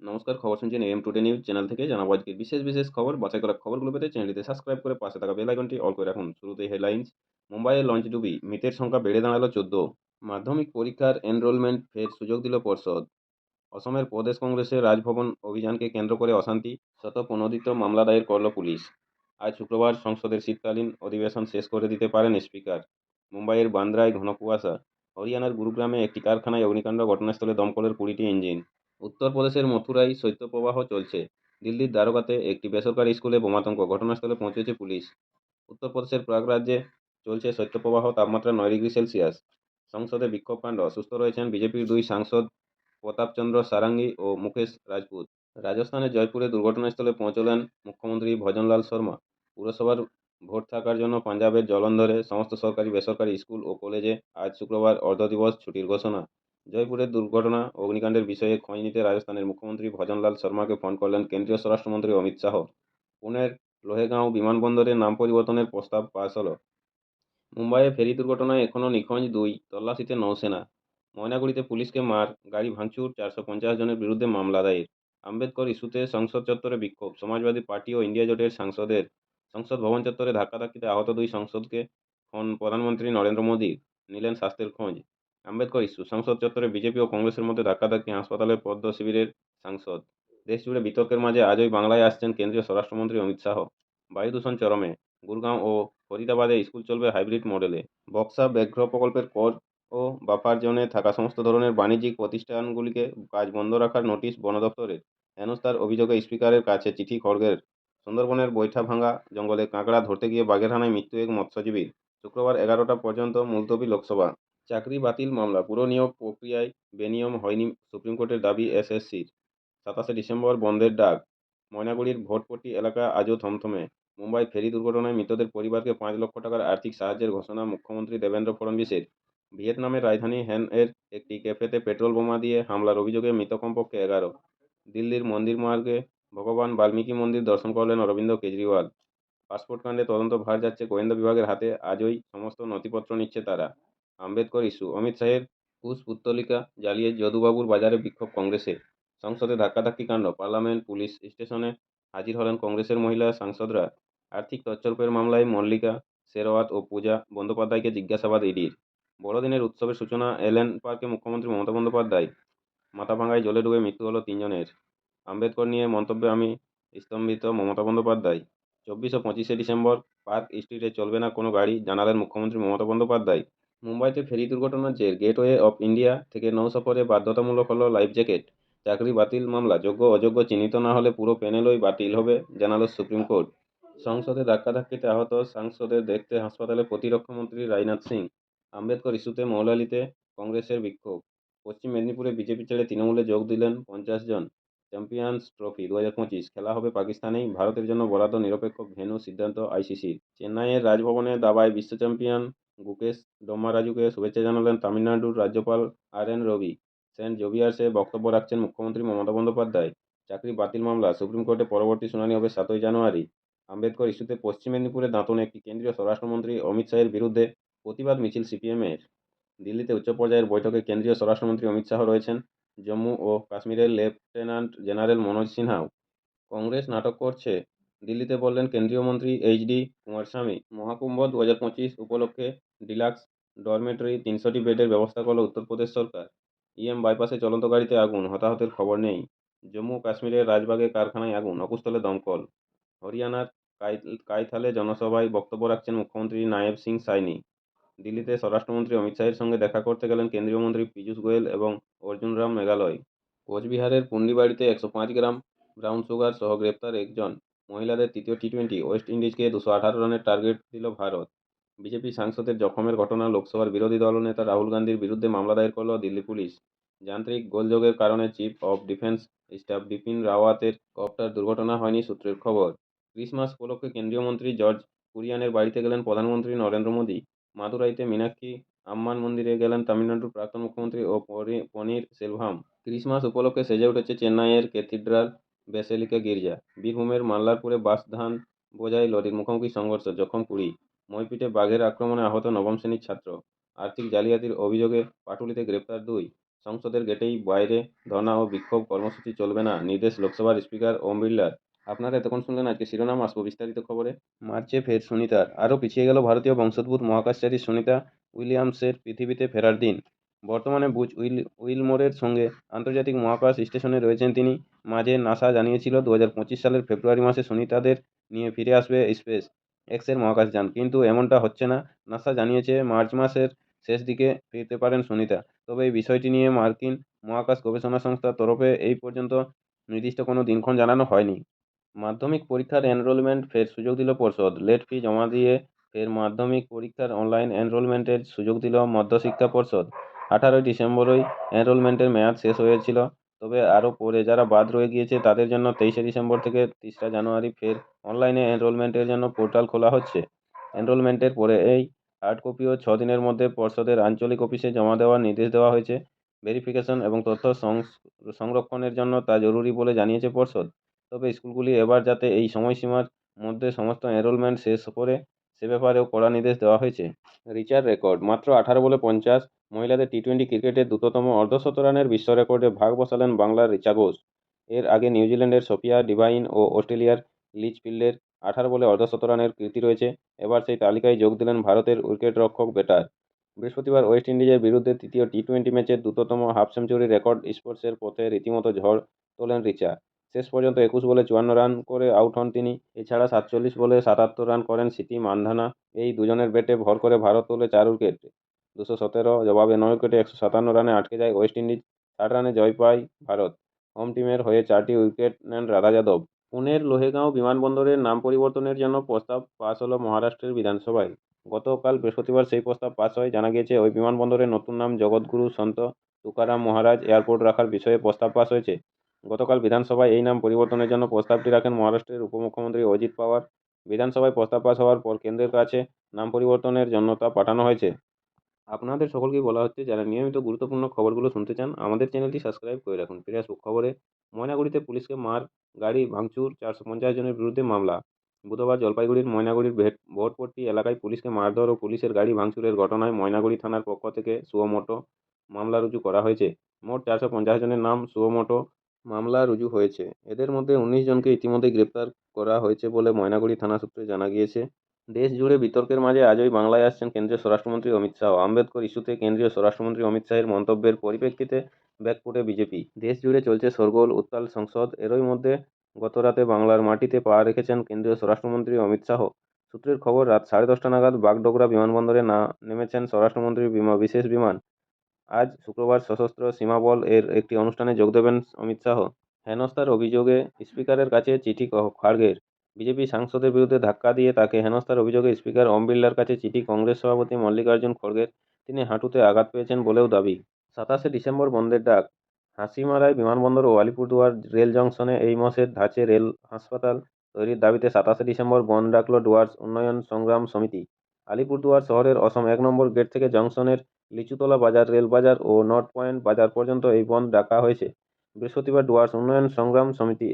নমস্কার, খবর শুনছেন এম টুডে নিউজ চ্যানেল থেকে। জানাবো আজকের বিশেষ বিশেষ খবর। বাছাই করা খবরগুলো পেতে চ্যানেলটিতে সাবস্ক্রাইব করে পাশে থাকা বেল আইকনটি অল করে রাখুন। শুরুতেই হেডলাইন্স। মুম্বাইয়ে লঞ্চ ডুবি, মৃতের সংখ্যা বেড়ে দাঁড়ালো 14। মাধ্যমিক পরীক্ষার এনরোলমেন্ট ফের সুযোগ দিল পর্ষদ। অসমের প্রদেশ কংগ্রেসের রাজভবন অভিযানকে কেন্দ্র করে অশান্তি, শতপ্রণোদিত মামলা দায়ের করল পুলিশ। আজ শুক্রবার সংসদের শীতকালীন অধিবেশন শেষ করে দিতে পারেন স্পিকার। মুম্বাইয়ের বান্দ্রায় ঘন কুয়াশা। হরিয়ানার গুরুগ্রামে একটি কারখানায় অগ্নিকাণ্ড, ঘটনাস্থলে দমকলের 20টি ইঞ্জিন। উত্তরপ্রদেশের মথুরায় শৈত্যপ্রবাহ চলছে। দিল্লির দ্বারকাতে একটি বেসরকারি স্কুলে বোমাতঙ্ক, ঘটনাস্থলে পৌঁছেছে পুলিশ। উত্তরপ্রদেশের প্রয়াগরাজ্যে চলছে শৈত্যপ্রবাহ, তাপমাত্রা 9 ডিগ্রি সেলসিয়াস। সংসদে বিক্ষোভকাণ্ড, অসুস্থ রয়েছেন বিজেপির দুই সাংসদ প্রতাপচন্দ্র সারাঙ্গী ও মুকেশ রাজপুত। রাজস্থানের জয়পুরে দুর্ঘটনাস্থলে পৌঁছলেন মুখ্যমন্ত্রী ভজনলাল শর্মা। পুরসভার ভোট থাকার জন্য পাঞ্জাবের জলন্ধরে সমস্ত সরকারি বেসরকারি স্কুল ও কলেজে আজ শুক্রবার অর্ধদিবস ছুটির ঘোষণা। জয়পুরের দুর্ঘটনা ও অগ্নিকাণ্ডের বিষয়ে খোঁজ নিতে রাজস্থানের মুখ্যমন্ত্রী ভজনলাল শর্মাকে ফোন করলেন কেন্দ্রীয় স্বরাষ্ট্রমন্ত্রী অমিত শাহ। পুনের লোহেগাঁও বিমানবন্দরের নাম পরিবর্তনের প্রস্তাব পাস হল। মুম্বাইয়ে ফেরি দুর্ঘটনায় এখনও নিখোঁজ দুই, তল্লাশিতে নৌসেনা। ময়নাগুড়িতে পুলিশকে মার, গাড়ি ভাঙচুর, 450 জনের বিরুদ্ধে মামলা দায়ের। আম্বেদকর ইস্যুতে সংসদ চত্বরে বিক্ষোভ, সমাজবাদী পার্টি ও ইন্ডিয়া জোটের সাংসদের। সংসদ ভবন চত্বরে ধাক্কাধাক্কিতে আহত দুই সাংসদকে ফোন প্রধানমন্ত্রী নরেন্দ্র মোদী, নিলেন স্বাস্থ্যের খোঁজ। আম্বেদকর ইস্যু, সংসদ চত্বরে বিজেপি ও কংগ্রেসের মধ্যে ধাক্কাধাক্কি, হাসপাতালে পদ্ম শিবিরের সাংসদ। দেশজুড়ে বিতর্কের মাঝে আজই বাংলায় আসছেন কেন্দ্রীয় স্বরাষ্ট্রমন্ত্রী অমিত শাহ। বায়ু দূষণ চরমে। গুরগাঁও ও ফরিদাবাদে স্কুল চলবে হাইব্রিড মডেলে। বক্সা ব্যাঘ্র প্রকল্পের কোর ও বাফার জোনে থাকা সমস্ত ধরনের বাণিজ্যিক প্রতিষ্ঠানগুলিকে কাজ বন্ধ রাখার নোটিশ বন দপ্তরের। হেনস্থার অভিযোগে স্পিকারের কাছে চিঠি খড়গের। সুন্দরবনের বৈঠাভাঙ্গা জঙ্গলে কাঁকড়া ধরতে গিয়ে বাঘের হানায় মৃত্যু এক মৎস্যজীবীর। শুক্রবার 11টা পর্যন্ত মুলতবি লোকসভা। চাকরি বাতিল মামলা, পুরো নিয়োগ প্রক্রিয়ায় বেনিয়ম হয়নি সুপ্রিম কোর্টের দাবি এসএসসির। 27 ডিসেম্বর বন্ধের ডাক। ময়নাগুড়ির ভোটপট্টি এলাকা আজও থমথমে। মুম্বাই ফেরি দুর্ঘটনায় মৃতদের পরিবারকে 5 লক্ষ টাকার আর্থিক সাহায্যের ঘোষণা মুখ্যমন্ত্রী দেবেন্দ্র ফড়নবীশের। ভিয়েতনামের রাজধানী হ্যানয়ের একটি ক্যাফেতে পেট্রোল বোমা দিয়ে হামলার অভিযোগে মৃত কমপক্ষে 11। দিল্লির মন্দির মার্গে ভগবান বাল্মীকি মন্দির দর্শন করলেন অরবিন্দ কেজরিওয়াল। পাসপোর্ট কাণ্ডে তদন্ত ভার যাচ্ছে গোয়েন্দা বিভাগের হাতে, আজই সমস্ত নথিপত্র নিচ্ছে তারা। আম্বেদকর ইস্যু, অমিত শাহের কুশপুত্তলিকা জ্বালিয়ে যদুবাবুর বাজারে বিক্ষোভ কংগ্রেসে। সংসদে ধাক্কাধাক্কি কাণ্ড, পার্লামেন্ট পুলিশ স্টেশনে হাজির হলেন কংগ্রেসের মহিলা সাংসদরা। আর্থিক তছরূপের মামলায় মল্লিকা শেরওয়াত ও পূজা বন্দ্যোপাধ্যায়কে জিজ্ঞাসাবাদ ইডির। বড়দিনের উৎসবের সূচনা এলেন পার্কে মুখ্যমন্ত্রী মমতা বন্দ্যোপাধ্যায়। মাথাভাঙায় জলে ডুবে মৃত্যু হলো 3 জনের। আম্বেদকর নিয়ে মন্তব্যে আমি স্তম্ভিত, মমতা বন্দ্যোপাধ্যায়। 24 ও 25 ডিসেম্বর পার্ক স্ট্রিটে চলবে না কোনো গাড়ি, জানালেন মুখ্যমন্ত্রী মমতা বন্দ্যোপাধ্যায়। মুম্বাইতে ফেরি দুর্ঘটনার জের, গেটওয়ে অফ ইন্ডিয়া থেকে নৌ সফরে বাধ্যতামূলক হলো লাইফ জ্যাকেট। চাকরি বাতিল মামলা, যোগ্য অযোগ্য চিহ্নিত না হলে পুরো প্যানেলই বাতিল হবে, জানালো সুপ্রিম কোর্ট। সংসদে ধাক্কাধাক্কিতে আহত সাংসদের দেখতে হাসপাতালে প্রতিরক্ষামন্ত্রী রাজনাথ সিং। আম্বেদকর ইস্যুতে মৌলালিতে কংগ্রেসের বিক্ষোভ। পশ্চিম মেদিনীপুরে বিজেপি ছেড়ে তৃণমূলে যোগ দিলেন 50 জন। চ্যাম্পিয়ন্স ট্রফি 2025 খেলা হবে পাকিস্তানেই, ভারতের জন্য বরাদ্দ নিরপেক্ষ ভেন্যু, সিদ্ধান্ত আইসিসির। চেন্নাইয়ের রাজভবনে দাবায় বিশ্ব চ্যাম্পিয়ন গুকেশ ডোমারাজুকে শুভেচ্ছা জানালেন তামিলনাড়ুর রাজ্যপাল আর.এন. রবি। সেন্ট জেভিয়ার্সে বক্তব্য রাখছেন মুখ্যমন্ত্রী মমতা বন্দ্যোপাধ্যায়। চাকরি বাতিল মামলা, সুপ্রিম কোর্টে পরবর্তী শুনানি হবে 7ই জানুয়ারি। আম্বেদকর ইস্যুতে পশ্চিম মেদিনীপুরে দাঁতনে একটি কেন্দ্রীয় স্বরাষ্ট্রমন্ত্রী অমিত শাহের বিরুদ্ধে প্রতিবাদ মিছিল সিপিএমের। দিল্লিতে উচ্চ পর্যায়ের বৈঠকে কেন্দ্রীয় স্বরাষ্ট্রমন্ত্রী অমিত শাহ রয়েছেন। জম্মু ও কাশ্মীরের লেফটেন্যান্ট জেনারেল মনোজ সিনহাও। কংগ্রেস নাটক করছে, দিল্লিতে বললেন কেন্দ্রীয় মন্ত্রী এইচডি কুমারস্বামী। মহাকুম্ভ 2025 উপলক্ষে ডিলাক্স ডরমেটরি 300টি বেডের ব্যবস্থা করল উত্তরপ্রদেশ সরকার। বাইপাসে চলন্ত গাড়িতে আগুন, হতাহতের খবর নেই। জম্মু কাশ্মীরের রাজবাগে কারখানায় আগুন, অকুস্থলে দমকল। হরিয়ানার কাইথালে জনসভায় বক্তব্য রাখছেন মুখ্যমন্ত্রী নায়েব সিং সাইনি। দিল্লিতে স্বরাষ্ট্রমন্ত্রী অমিত শাহের সঙ্গে দেখা করতে গেলেন কেন্দ্রীয় মন্ত্রী পীযূষ গোয়েল এবং অর্জুন রাম মেঘালয়। কোচবিহারের পুন্ডিবাড়িতে 105 গ্রাম ব্রাউন সুগার সহ গ্রেপ্তার একজন। মহিলাদের তৃতীয় টি-20, ওয়েস্ট ইন্ডিজকে 218 রানের টার্গেট দিল ভারত। বিজেপি সাংসদের জখমের ঘটনা, লোকসভার বিরোধী দলনেতা রাহুল গান্ধীর বিরুদ্ধে মামলা দায়ের করল দিল্লি পুলিশ। যান্ত্রিক গোলযোগের কারণে chief of defence staff Bipin রাওয়াতের কপ্টার দুর্ঘটনা হয়নি, সূত্রের খবর। ক্রিসমাস উপলক্ষে কেন্দ্রীয় মন্ত্রী জর্জ কুরিয়ানের বাড়িতে গেলেন প্রধানমন্ত্রী নরেন্দ্র মোদী। মাদুরাইতে মীনাক্ষী আম্মান মন্দিরে গেলেন তামিলনাড়ুর প্রাক্তন মুখ্যমন্ত্রী ও পনির সেলভাম। ক্রিসমাস উপলক্ষে সেজে উঠেছে চেন্নাইয়ের ক্যাথিড্রাল ব্যাসিলিকা গির্জা। বীরভূমের মাল্লারপুরে বাস ধান বোঝাই লরির মুখোমুখি সংঘর্ষ, জখম 20। মইপিটে বাঘের আক্রমণে আহত নবম শ্রেণীর ছাত্র। আর্থিক জালিয়াতির অভিযোগে পাটুলিতে গ্রেপ্তার 2। সংসদের গেটেই বাইরে ধর্না ও বিক্ষোভ কর্মসূচি চলবে না, নির্দেশ লোকসভার স্পিকার ওম বিড়লার। আপনারা এতক্ষণ শুনলেন আজকে শিরোনাম, আসবো বিস্তারিত খবরে। মার্চে ফের সুনিতার, আরও পিছিয়ে গেল ভারতীয় বংশোদ্ভূত মহাকাশচারী সুনিতা উইলিয়ামসের পৃথিবীতে ফেরার দিন। বর্তমানে বুচ উইলমোরের সঙ্গে আন্তর্জাতিক মহাকাশ স্টেশনে রয়েছেন তিনি। মাঝে নাসা জানিয়েছিল 2025 সালের ফেব্রুয়ারি মাসে সুনিতাদের নিয়ে ফিরে আসবে স্পেস এক্সের মহাকাশযান, কিন্তু এমনটা হচ্ছে না। নাসা জানিয়েছে মার্চ মাসের শেষ দিকে ফিরতে পারেন সুনিতা। তবে এই বিষয়টি নিয়ে মার্কিন মহাকাশ গবেষণা সংস্থার তরফে এই পর্যন্ত নির্দিষ্ট কোনো দিনক্ষণ জানানো হয়নি। মাধ্যমিক পরীক্ষার এনরোলমেন্ট ফের সুযোগ দিল পর্ষদ। লেট ফি জমা দিয়ে ফের মাধ্যমিক পরীক্ষার অনলাইন এনরোলমেন্টের সুযোগ দিল মধ্যশিক্ষা পর্ষদ। 18ই ডিসেম্বরই এনরোলমেন্টের মেয়াদ শেষ হয়েছিল, তবে আরও পরে যারা বাদ রয়ে গিয়েছে তাদের জন্য 23শে ডিসেম্বর থেকে 3রা জানুয়ারি ফের অনলাইনে এনরোলমেন্টের জন্য পোর্টাল খোলা হচ্ছে। এনরোলমেন্টের পরে এই হার্ড কপিও 6 দিনের মধ্যে পর্ষদের আঞ্চলিক অফিসে জমা দেওয়ার নির্দেশ দেওয়া হয়েছে। ভেরিফিকেশন এবং তথ্য সংরক্ষণের জন্য তা জরুরি বলে জানিয়েছে পর্ষদ। তবে স্কুলগুলি এবার যাতে এই সময়সীমার মধ্যে সমস্ত এনরোলমেন্ট শেষ করে সে ব্যাপারেও কড়া নির্দেশ দেওয়া হয়েছে। রিচার রেকর্ড, মাত্র 18 বলে 50 মহিলাদের টি-20 ক্রিকেটে দ্রুততম অর্ধশতরানের বিশ্ব রেকর্ডে ভাগ বসালেন বাংলার রিচা ঘোষ। এর আগে নিউজিল্যান্ডের সোফিয়া ডিভাইন ও অস্ট্রেলিয়ার লিচফিল্ডের 18 বলে অর্ধশতরানের কীর্তি রয়েছে। এবার সেই তালিকায় যোগ দিলেন ভারতের উইকেটরক্ষক ব্যাটার। বৃহস্পতিবার ওয়েস্ট ইন্ডিজের বিরুদ্ধে তৃতীয় টি-20 ম্যাচের দ্রুততম হাফ সেঞ্চুরি রেকর্ড স্পোর্টসের পথে রীতিমতো ঝড় তোলেন রিচা। শেষ পর্যন্ত 21 বলে 54 রান করে আউট হন তিনি। এছাড়া 47 বলে 77 রান করেন সিটি মান্ধানা। এই দুজনের ব্যাটে ভর করে ভারত তোলে 4 উইকেট। 217 জবাবে 9 উইকেটে 157 রানে আটকে যায় ওয়েস্ট ইন্ডিজ। 60 রানে জয় পায় ভারত। হোম টিমের হয়ে 4টি উইকেট নেন রাধা যাদব। পুনের লোহেগাঁও বিমানবন্দরের নাম পরিবর্তনের জন্য প্রস্তাব পাস হলো মহারাষ্ট্রের বিধানসভায়। গতকাল বৃহস্পতিবার সেই প্রস্তাব পাস হয়। জানা গিয়েছে ওই বিমানবন্দরের নতুন নাম জগৎগুরু সন্ত তুকারাম মহারাজ এয়ারপোর্ট রাখার বিষয়ে প্রস্তাব পাস হয়েছে। গতকাল বিধানসভায় এই নাম পরিবর্তনের জন্য প্রস্তাবটি রাখেন মহারাষ্ট্রের উপমুখ্যমন্ত্রী অজিত পাওয়ার। বিধানসভায় প্রস্তাব পাস হওয়ার পর কেন্দ্রের কাছে নাম পরিবর্তনের জন্য তা পাঠানো হয়েছে। আপনাদের সকলকেই বলা হচ্ছে, যারা নিয়মিত গুরুত্বপূর্ণ খবরগুলো শুনতে চান আমাদের চ্যানেলটি সাবস্ক্রাইব করে রাখুন। ফিরে আসবো খবরে। ময়নাগুড়িতে পুলিশকে মার, গাড়ি ভাঙচুর, 450 জনের বিরুদ্ধে মামলা। বুধবার জলপাইগুড়ির ময়নাগুড়ির ভোটপট্টি এলাকায় পুলিশকে মারধর ও পুলিশের গাড়ি ভাঙচুরের ঘটনায় ময়নাগুড়ি থানার পক্ষ থেকে সুও মামলা রুজু করা হয়েছে। মোট 450 জনের নাম সুও মামলা রুজু হয়েছে। এদের মধ্যে 19 জনকে ইতিমধ্যেই গ্রেপ্তার করা হয়েছে বলে ময়নাগুড়ি থানা সূত্রে জানা গিয়েছে। দেশ জুড়ে বিতর্কের মাঝে আজই বাংলায় আসছেন কেন্দ্রীয় স্বরাষ্ট্রমন্ত্রী অমিত শাহ। আম্বেদকর ইস্যুতে কেন্দ্রীয় স্বরাষ্ট্রমন্ত্রী অমিত শাহের মন্তব্যের পরিপ্রেক্ষিতে ব্যাকফুটে বিজেপি। দেশ জুড়ে চলছে শোরগোল, উত্তাল সংসদ। এরই মধ্যে গতরাতে বাংলার মাটিতে পা রেখেছেন কেন্দ্রীয় স্বরাষ্ট্রমন্ত্রী অমিত শাহ। সূত্রের খবর, রাত 10:30 নাগাদ বাগডোগরা বিমানবন্দরে নেমেছেন স্বরাষ্ট্রমন্ত্রীর বিশেষ বিমান। আজ শুক্রবার সশস্ত্র সীমা বল এর একটি অনুষ্ঠানে যোগ দেবেন অমিত শাহ। হেনস্থার অভিযোগে স্পিকারের কাছে চিঠি খাড়গের। বিজেপি সাংসদের বিরুদ্ধে ধাক্কা দিয়ে তাকে হেনস্থার অভিযোগে স্পিকার ওম বিড়লার কাছে চিঠি কংগ্রেস সভাপতি মল্লিকার্জুন খড়গের। তিনি হাঁটুতে আঘাত পেয়েছেন বলেও দাবি। 27শে ডিসেম্বর বন্ধের ডাক। হাসিমারায় বিমানবন্দর ও আলিপুরদুয়ার রেল জংশনে এই মাসের ধাঁচে রেল হাসপাতাল তৈরির দাবিতে 27শে ডিসেম্বর বন্ধ ডাকল ডুয়ার্স উন্নয়ন সংগ্রাম সমিতি। আলিপুরদুয়ার শহরের অসম 1 নম্বর গেট থেকে জংশনের লিচুতলা বাজার, রেল বাজার ও নর্থ পয়েন্ট বাজার পর্যন্ত এই বন্ধ ডাকা হয়েছে। বৃহস্পতিবার ডুয়ার্স উন্নয়ন সংগ্রাম সমিতি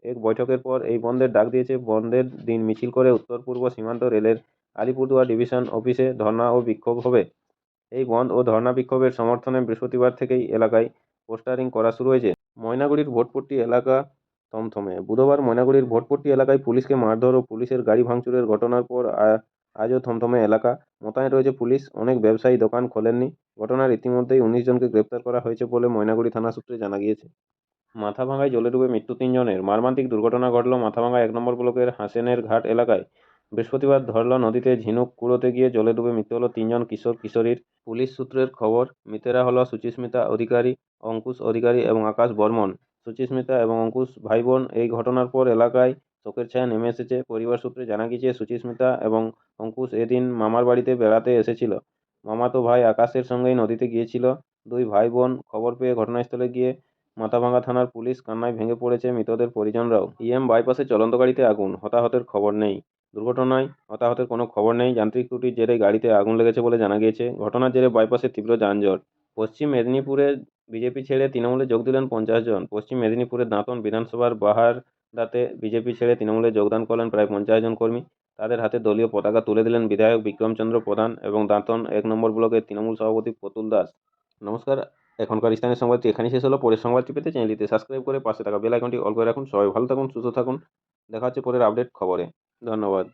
এক বৈঠকের পর এই বন্ধের ডাক দিয়েছে। বন্ধের দিন মিছিল করে উত্তর পূর্ব সীমান্ত রেলের আলিপুরদুয়ার ডিভিশন অফিসে ধর্না ও বিক্ষোভ হবে। এই বন্ধ ও ধর্না বিক্ষোভের সমর্থনে বৃহস্পতিবার থেকেই এলাকায় পোস্টারিং করা শুরু হয়েছে। ময়নাগুড়ির ভোটপট্টি এলাকা থমথমে। বুধবার ময়নাগুড়ির ভোটপট্টি এলাকায় পুলিশকে মারধর ও পুলিশের গাড়ি ভাঙচুরের ঘটনার পর আজও থমথমে এলাকা। মোতায়েন রয়েছে পুলিশ। অনেক ব্যবসায়ী দোকান খোলেননি। ঘটনার ইতিমধ্যেই 19 জনকে গ্রেপ্তার করা হয়েছে বলে ময়নাগুড়ি থানা সূত্রে জানা গিয়েছে। মাথাভাঙায় জলে ডুবে মৃত্যু 3 জনের। মর্মান্তিক দুর্ঘটনা ঘটল মাথাভাঙা 1 নম্বর ব্লকের হাসেনের ঘাট এলাকায়। বৃহস্পতিবার ধরলা নদীতে ঝিনুক কুড়োতে গিয়ে জলে ডুবে মৃত্যু হল 3 জন কিশোর কিশোরীর। পুলিশ সূত্রের খবর, মৃতেরা হল সুচিস্মিতা অধিকারী, অঙ্কুশ অধিকারী এবং আকাশ বর্মন। সুচিস্মিতা এবং অঙ্কুশ ভাই বোন। এই ঘটনার পর এলাকায় শোকের ছায়া নেমে এসেছে। পরিবার সূত্রে জানা গিয়েছে, সুচিস্মিতা এবং অঙ্কুশ এদিন মামার বাড়িতে বেড়াতে এসেছিল। মামাতো ভাই আকাশের সঙ্গেই নদীতে গিয়েছিল। দুই ভাই বোন খবর পেয়ে ঘটনাস্থলে গিয়ে মাথাভাঙা থানার পুলিশ কান্নায় ভেঙে পড়েছে মৃতদের পরিজনরাও। বাইপাসে চলন্ত গাড়িতে আগুন, হতাহতের খবর নেই। দুর্ঘটনায় হতাহতের কোনো খবর নেই। যান্ত্রিক ত্রুটির জেরে গাড়িতে আগুন লেগেছে বলে জানা গিয়েছে। ঘটনার জেরে বাইপাসে তীব্র যানজট। পশ্চিম মেদিনীপুরে বিজেপি ছেড়ে তৃণমূলে যোগ দিলেন 50 জন। পশ্চিম মেদিনীপুরের দাঁতন বিধানসভার বাহারদাতে বিজেপি ছেড়ে তৃণমূলে যোগদান করলেন প্রায় 50 জন কর্মী। তাদের হাতে দলীয় পতাকা তুলে দিলেন বিধায়ক বিক্রমচন্দ্র প্রধান এবং দাঁতন 1 নম্বর ব্লকের তৃণমূল সভাপতি প্রতুল দাস। নমস্কার, এখনকার স্থানীয় সংবাদটি এখানেই শেষ হলো। পরের সংবাদটি পেতে চ্যানেলটিতে সাবস্ক্রাইব করে পাশে থাকা বেল আইকনটি অল করে রাখুন। সবাই ভালো থাকুন, সুস্থ থাকুন। দেখা হচ্ছে পরের আপডেট খবরে। ধন্যবাদ।